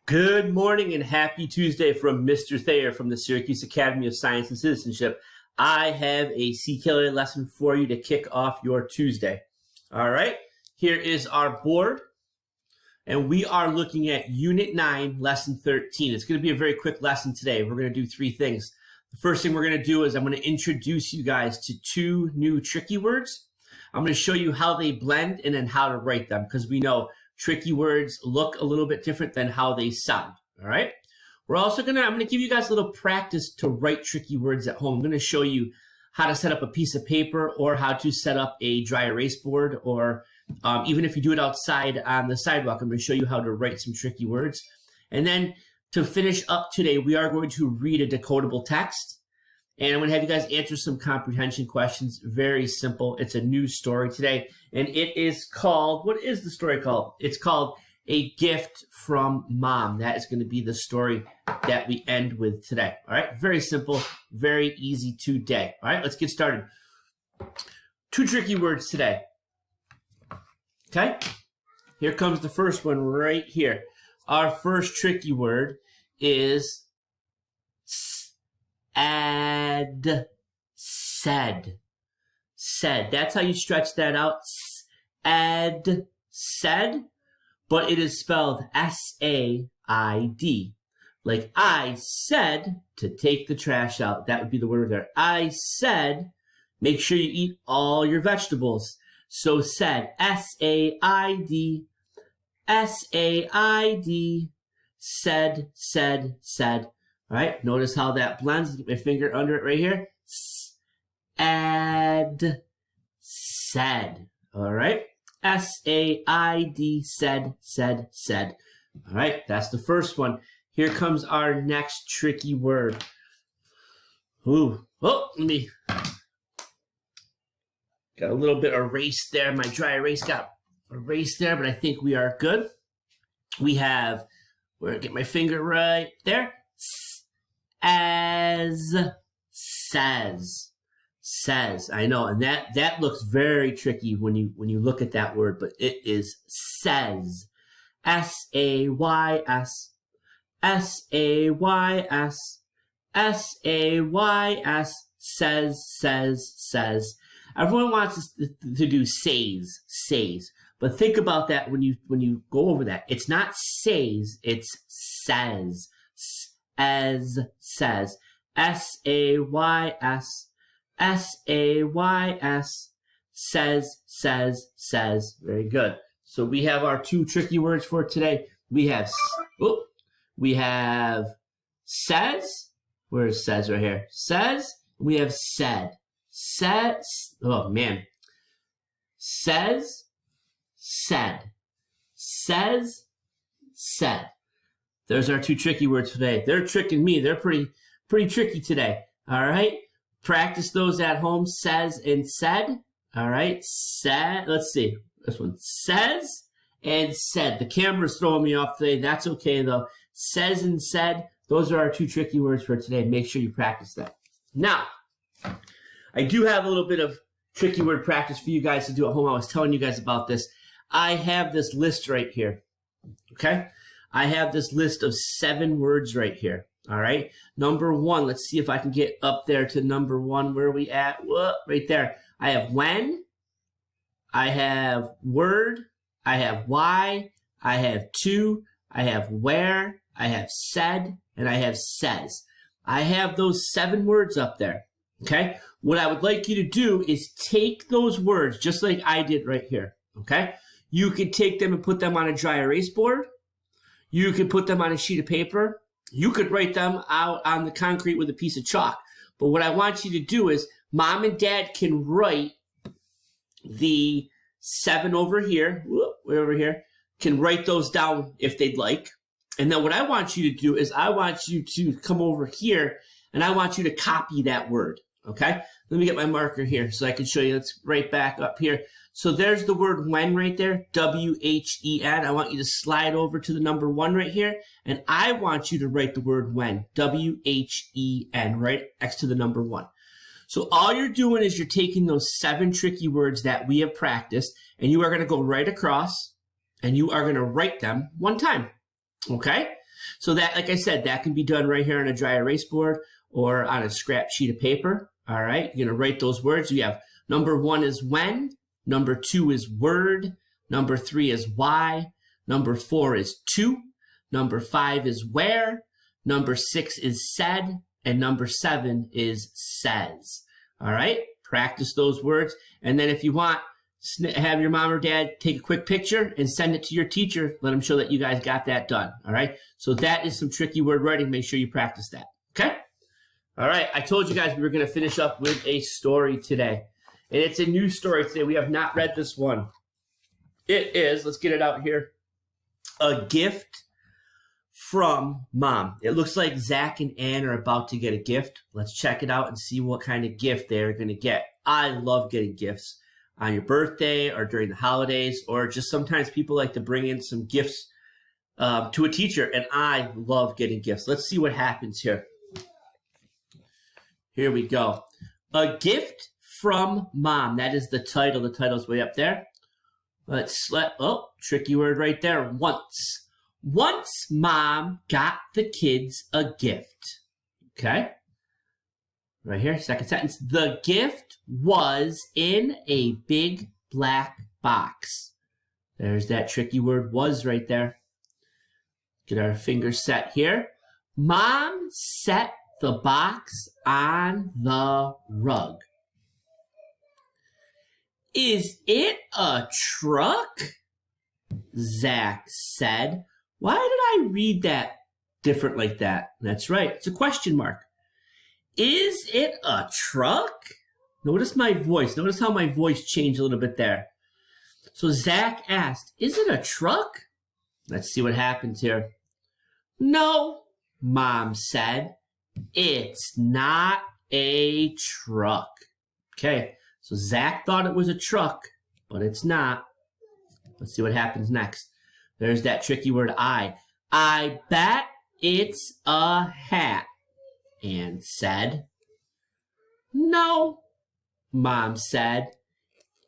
Good morning and happy Tuesday from Mr. Thayer from the Syracuse Academy of Science and Citizenship. I have a CKLA lesson for you to kick off your Tuesday. All right, here is our board, and we are looking at Unit 9, Lesson 13. It's going to be a very quick lesson today. We're going to do three things. The first thing we're going to do is I'm going to introduce you guys to two new tricky words. I'm going to show you how they blend and then how to write them, because we know tricky words look a little bit different than how they sound, all right? I'm going to give you guys a little practice to write tricky words at home. I'm going to show you how to set up a piece of paper or how to set up a dry erase board, or even if you do it outside on the sidewalk, I'm going to show you how to write some tricky words. And then to finish up today, we are going to read a decodable text. And I'm going to have you guys answer some comprehension questions. Very simple. It's a new story today. And it is called, what is the story called? It's called A Gift from Mom. That is going to be the story that we end with today. All right. Very simple, very easy today. All right. Let's get started. Two tricky words today. Okay. Here comes the first one right here. Our first tricky word is said. That's how you stretch that out. Said. But it is spelled S-A-I-D. Like I said to take the trash out. That would be the word there. I said, make sure you eat all your vegetables. So said, S-A-I-D. S-A-I-D. Said. All right, notice how that blends. Get my finger under it right here. Said. All right, S-A-I-D, said. All right, that's the first one. Here comes our next tricky word. Ooh, oh, got a little bit erased there. My dry erase got erased there, but I think we are good. We have, where I get my finger right there. Says. I know, and that looks very tricky when you look at that word, but it is says. S-A-Y-S. S-A-Y-S. S-A-Y-S. Says. Everyone wants us to do says. But think about that when you go over that. It's not says, it's says. Says. S-A-Y-S. S-A-Y-S. Says. Very good. So we have our two tricky words for today. We have says. Where's says right here? Says. We have said. Says. Oh man. Says. Said. Says. Said. Those are two tricky words today. They're tricking me. They're pretty tricky today. All right. Practice those at home. Says and said. All right. Said. Let's see. This one. Says and said. The camera's throwing me off today. That's okay though. Says and said. Those are our two tricky words for today. Make sure you practice that. Now, I do have a little bit of tricky word practice for you guys to do at home. I was telling you guys about this. I have this list right here. Okay. I have this list of 7 words right here. All right. Number 1, let's see if I can get up there to number 1. Where are we at? Whoa, right there. I have when, I have word, I have why, I have to, I have where, I have said, and I have says. I have those 7 words up there. Okay. What I would like you to do is take those words just like I did right here. Okay. You could take them and put them on a dry erase board. You could put them on a sheet of paper. You could write them out on the concrete with a piece of chalk. But what I want you to do is mom and dad can write the 7 over here, way over here, can write those down if they'd like. And then what I want you to do is I want you to come over here and I want you to copy that word. Okay? Let me get my marker here so I can show you. Let's right back up here. So there's the word when right there, W-H-E-N. I want you to slide over to the number 1 right here, and I want you to write the word when, W-H-E-N, right next to the number 1. So all you're doing is you're taking those 7 tricky words that we have practiced, and you are going to go right across, and you are going to write them one time. Okay? So that, like I said, that can be done right here on a dry erase board or on a scrap sheet of paper. All right, you're going to write those words. You have number 1 is when, number 2 is word, number 3 is why, number 4 is to, number 5 is where, number 6 is said, and number 7 is says. All right, practice those words. And then if you want, have your mom or dad take a quick picture and send it to your teacher. Let them show that you guys got that done. All right, so that is some tricky word writing. Make sure you practice that. Okay. All right, I told you guys we were going to finish up with a story today. And it's a new story today. We have not read this one. It is, let's get it out here, A Gift from Mom. It looks like Zack and Ann are about to get a gift. Let's check it out and see what kind of gift they're going to get. I love getting gifts on your birthday or during the holidays, or just sometimes people like to bring in some gifts to a teacher, and I love getting gifts. Let's see what happens here. Here we go. A Gift from Mom. That is the title. The title's way up there. Oh, tricky word right there. Once. Once Mom got the kids a gift. Okay. Right here, second sentence. The gift was in a big black box. There's that tricky word was right there. Get our fingers set here. Mom set the box on the rug. Is it a truck? Zack said. Why did I read that different like that? That's right, it's a question mark. Is it a truck? Notice my voice. Notice how my voice changed a little bit there. So Zack asked, is it a truck? Let's see what happens here. No, Mom said. It's not a truck. Okay, so Zack thought it was a truck, but it's not. Let's see what happens next. There's that tricky word I. I bet it's a hat. Ann said. No, Mom said.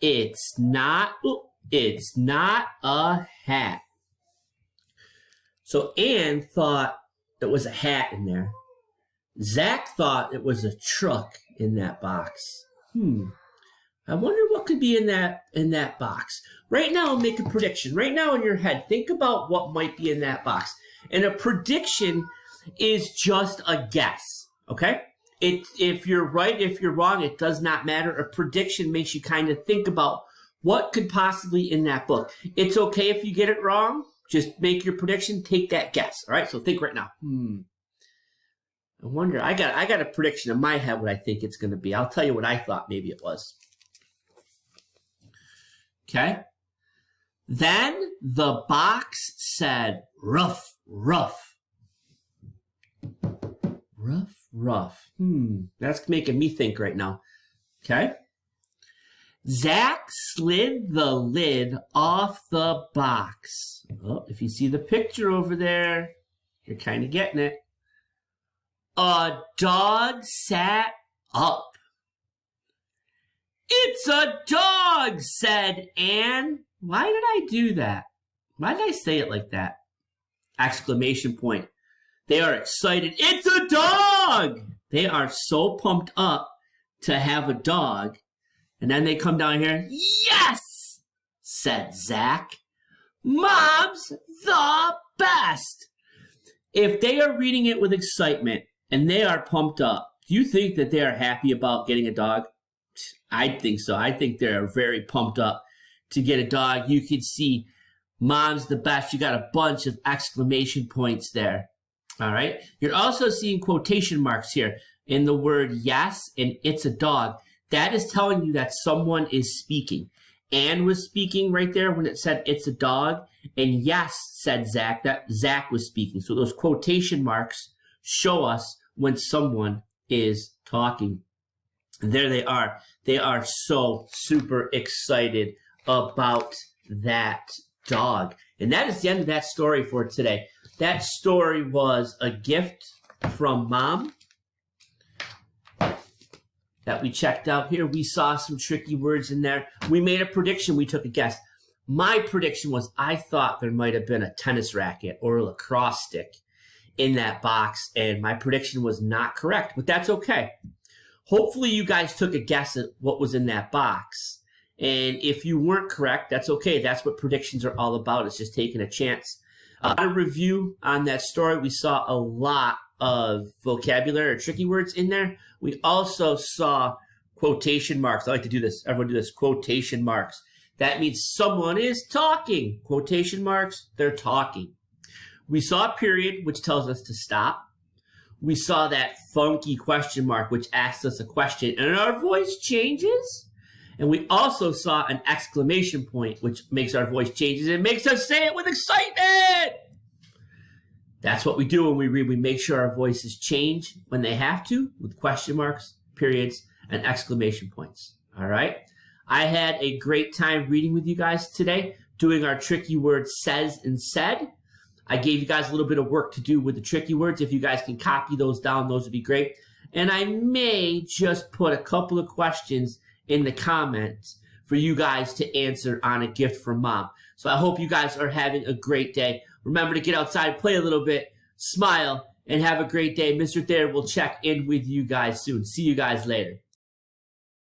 It's not a hat. So Ann thought it was a hat in there. Zack thought it was a truck in that box. I wonder what could be in that box. Right now, make a prediction. Right now in your head, think about what might be in that box. And a prediction is just a guess, okay? If you're right, if you're wrong, it does not matter. A prediction makes you kind of think about what could possibly in that book. It's okay if you get it wrong. Just make your prediction, take that guess, all right? So think right now. I wonder, I got a prediction in my head what I think it's going to be. I'll tell you what I thought maybe it was. Okay. Then the box said, rough, rough. Rough, rough. That's making me think right now. Okay. Zack slid the lid off the box. Oh, if you see the picture over there, you're kind of getting it. A dog sat up. It's a dog, said Ann. Why did I do that? Why did I say it like that? Exclamation point. They are excited. It's a dog! They are so pumped up to have a dog. And then they come down here. Yes, said Zack. Mom's the best. If they are reading it with excitement and they are pumped up, do you think that they are happy about getting a dog? I think so. I think they're very pumped up to get a dog. You can see Mom's the best. You got a bunch of exclamation points there. All right. You're also seeing quotation marks here in the word yes and it's a dog. That is telling you that someone is speaking. Ann was speaking right there when it said it's a dog. And yes, said Zack, that Zack was speaking. So those quotation marks show us when someone is talking. And there they are. They are so super excited about that dog. And that is the end of that story for today. That story was A Gift from Mom that we checked out here. We saw some tricky words in there. We made a prediction. We took a guess. My prediction was I thought there might have been a tennis racket or a lacrosse stick in that box, and my prediction was not correct, but that's okay. Hopefully you guys took a guess at what was in that box. And if you weren't correct, that's okay. That's what predictions are all about. It's just taking a chance. A review on that story. We saw a lot of vocabulary or tricky words in there. We also saw quotation marks. I like to do this. Everyone do this. Quotation marks. That means someone is talking. Quotation marks, they're talking. We saw a period, which tells us to stop. We saw that funky question mark, which asks us a question, and our voice changes. And we also saw an exclamation point, which makes our voice changes and makes us say it with excitement. That's what we do when we read. We make sure our voices change when they have to, with question marks, periods, and exclamation points. All right? I had a great time reading with you guys today, doing our tricky words says and said. I gave you guys a little bit of work to do with the tricky words. If you guys can copy those down, those would be great. And I may just put a couple of questions in the comments for you guys to answer on a gift from Mom. So I hope you guys are having a great day. Remember to get outside, play a little bit, smile, and have a great day. Mr. Thayer will check in with you guys soon. See you guys later.